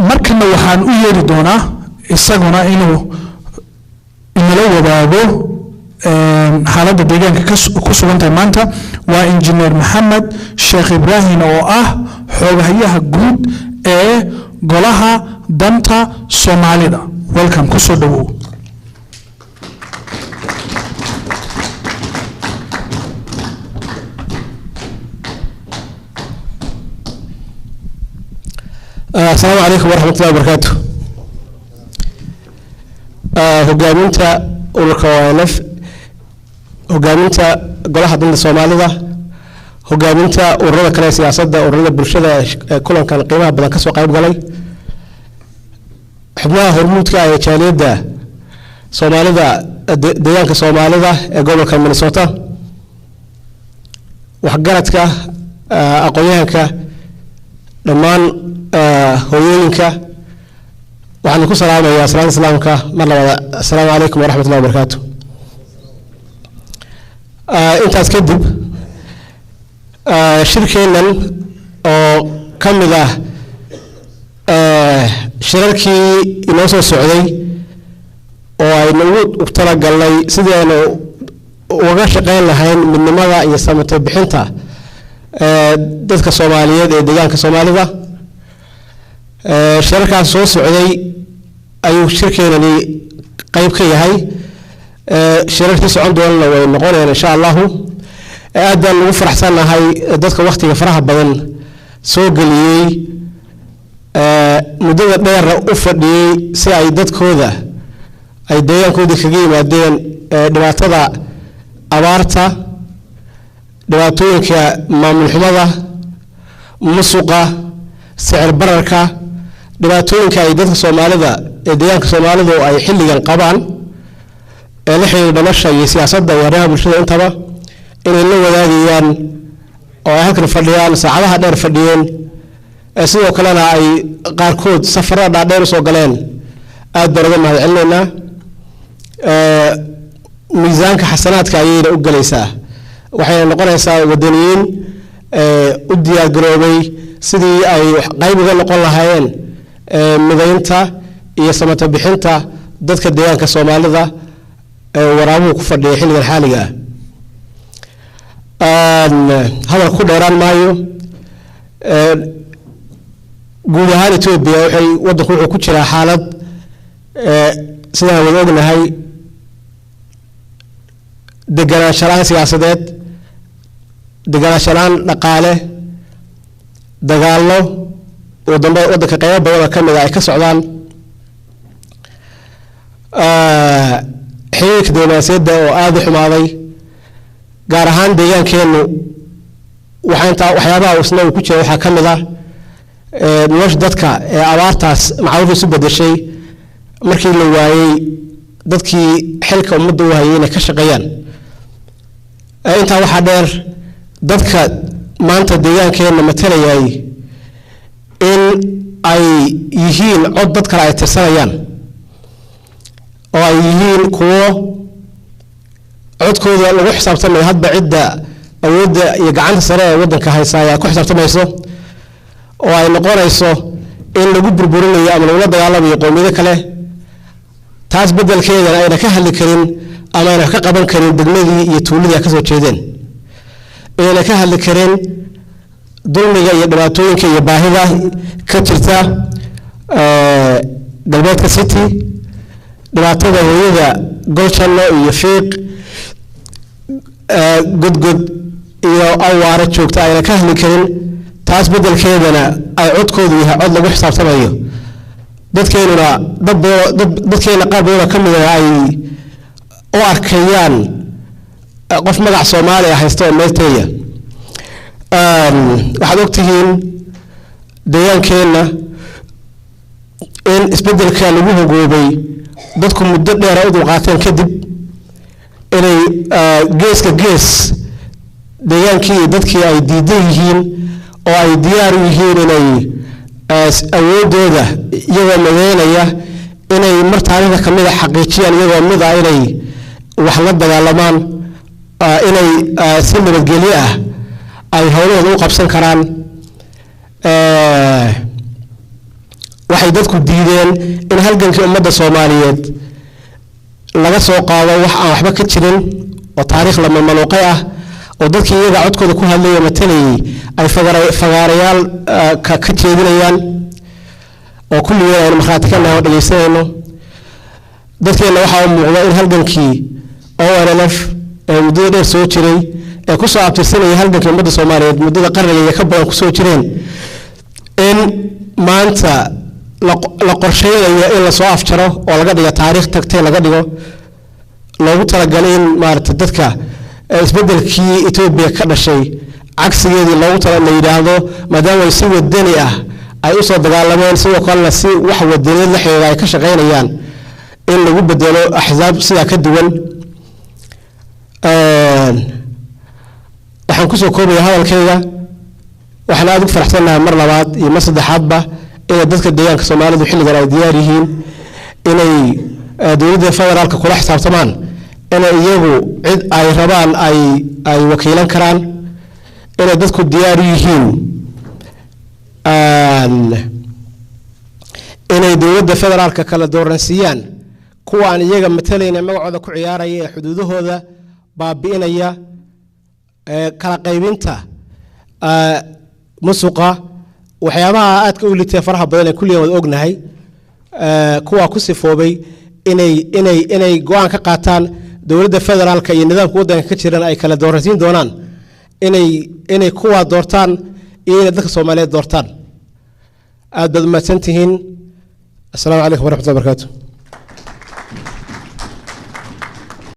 markana waxaan u yeeri doonaa isaguna inuu inala wadaago xaaladda deegaanka ku sugantahay maanta waa injineer maxamed sheekh ibraahim oo ah xogahayaha guud ee golaha danta Soomaalida. Welcome, kusoo dhawow. السلام عليكم ورحمة الله وبركاته. هجامنتا والكوالف هجامنتا قلها ضمن الصومالية هجامنتا ورنا كلا سياسة ورنا برشلة كلهم كان قيمة بدنا كسر قيم قلي حبنا هرمود كأيشاليد ده صومالية ديانك صومالية قبل كان من صوته وحجرتك أقوياك لمان هوينك وعن كل سلام يا سلام سلامك مرة السلام عليكم ورحمة الله وبركاته. أنت أتكذب شركة من أو كم ذا شركة الناس السعودي ونقول وبترى قال لي سيدي أنا وقاش قايل لهين من ماذا يسمى تبحنتها dadka Soomaaliyeed ee deegaanka Soomaalida shirkadaas soo socday ayuu shirkeedani qayb ka yahay shirarkii socon doona way noqonayaan insha Allah aad baan ugu faraxsanahay dadka waqtiga faraha badan soo galiyay muddada dheer u fadhiyay si ay dadkooda ay deegaankooda kaga yimaadeen dhibaatada abaarta dhibaatooyinka maamul xumada musuqa sicir bararka dhibaatooyinka ay dadka Soomaalida ee deegaanka Soomaalidu ay xilligan qabaan ee la xiriira nolosha iyo siyaasadda iyo arrimaha bulshada intaba inay la wadaagayaan oo ay halkan fadhiyaan saacadaha dheer fadhiyeen sidoo kalena ay qaarkood safarada dheer u soo galeen aad baan uga mahadcelinaynaa miisaanka xasanaadka ayayna u galaysaa waxay noqonaysaa wadaniyiin u diyaar garoobay sidii ay qayb uga noqon lahaayeen midaynta iyo samata bixinta dadka deegaanka Soomaalida waraabuhu ku fadhiya xilligan xaaliga hadal ku dheeraan maayo guud ahaan Itoobiya waxay wadanku wuxuu ku jiraa xaalad sidaan wada ognahay deganaanshaha siyaasadeed deganaanshahan dhaqaale dagaallo wadanka qaybo badan ka mid ah ay ka socdaan xiriirka dowladda oo aad u xumaaday gaar ahaan deegaankeenu waxyaabaha isna ku jira waxa ka mid ah nolosha dadka ee abaartaas macluumaad isu bedeshay markii la waayay dadkii xilka ummadda u hayay inay ka shaqeeyaan inta waxa dheer dadka maanta deegaankeena matalayay in ay yihiin cod dad kale ay tirsanayaan oo ay yihiin kuwo codkooda lagu xisaabtamayo hadba cidda awoodda iyo gacanta sare ee wadanka haysa ay ku xisaabtamayso oo ay noqonayso in lagu burburinayo ama lagu dagaalamayo qowmiyada kale taas bedelkeeda ayna ka hadli karin ama ayna ka qaban karin degmadii iyo tuuladii ka soo jeedeen ayna ka hadli karin dulmiga iyo dhibaatooyinka iyo baahida ka jirta galbeedka city dhibaatada hooyada golshano iyo fiiq gudgud iyo awaara joogta ayna ka hadli karin taas bedelkeedana ay codkoodu yahay cod lagu xisaabtamayo dadkeenuna dadkeena qaabkooda ka mid ah ay u arkayaan qof magac Soomaali ah haysto meelteeya waxaad ogtihiin deegaankeena in isbedelka lagu hogoobay dadku muddo dheer u dulqaateen kadib inay geeska gees deegaankii dadkii ay diidan yihiin oo ay diyaar u yihiin inay awoodooda iyagoo madeynaya inay mar taariikhda ka mid ah xaqiijiyaan iyagoo mid ah inay wax la dagaalamaan inay si nabadgelyo ah ay howlahooda u qabsan karaan waxay dadku diideen in halgankii ummadda Soomaaliyeed laga soo qaado wax aan waxba ka jirin oo taariikh la maluuqay ah oo dadkii iyaga codkooda ku hadlay matalayay ay fagaarayaal ka jeedinayaan oo kulligood aynu markhaati ka nahay oo dhageysanayno dadkeena waxaa u muuqda in halgankii ONLF ee muddada dheer soo jiray ee ku soo abtirsanayay halgankii ummadda Soomaaliyeed muddada qarniga ka badan ku soo jireen in maanta la qorsheynayo in la soo afjaro oo laga dhigo taariikh tagtay laga dhigo loogu talagalay in maaragtay dadka isbeddelkii Itoobiya ka dhashay cagsigeedii loogu talagalay la yiraahdo maadaama ay si wadani ah ay u soo dagaalameen sidoo kalena si wax wadani la xiriira ay ka shaqeynayaan in lagu bedelo axzaab sida ka duwan waxaan ku soo koobayaa hadalkayga waxaan aad ugu faraxsanahay mar labaad iyo mar saddexaadba in dadka deegaanka Soomaalidu xilligan ay diyaar yihiin inay dowladda federaalka kula xisaabtamaan in iyagu cid ay rabaan ay wakiilan karaan inay dadku diyaar u yihiin inay dowladda federaalka kala dooransiiyaan kuwa aan iyaga matalayna magacooda ku ciyaaraya ee xuduudahooda baabi'inaya kala qaybinta musuqa waxyaabaha aadka u liitay faraha badan ee kulliyan wada ognahay kuwa ku sifoobay inay go'aan ka qaataan dowladda federaalka iyo nidaamka waddanka ka jiran ay kala dooransiin doonaan inay kuwa doortaan iyo inay dadka Soomaaliyeed doortaan aad baad mahadsantihiin assalaamu calaykum waraxmatullahi wabarakaatuh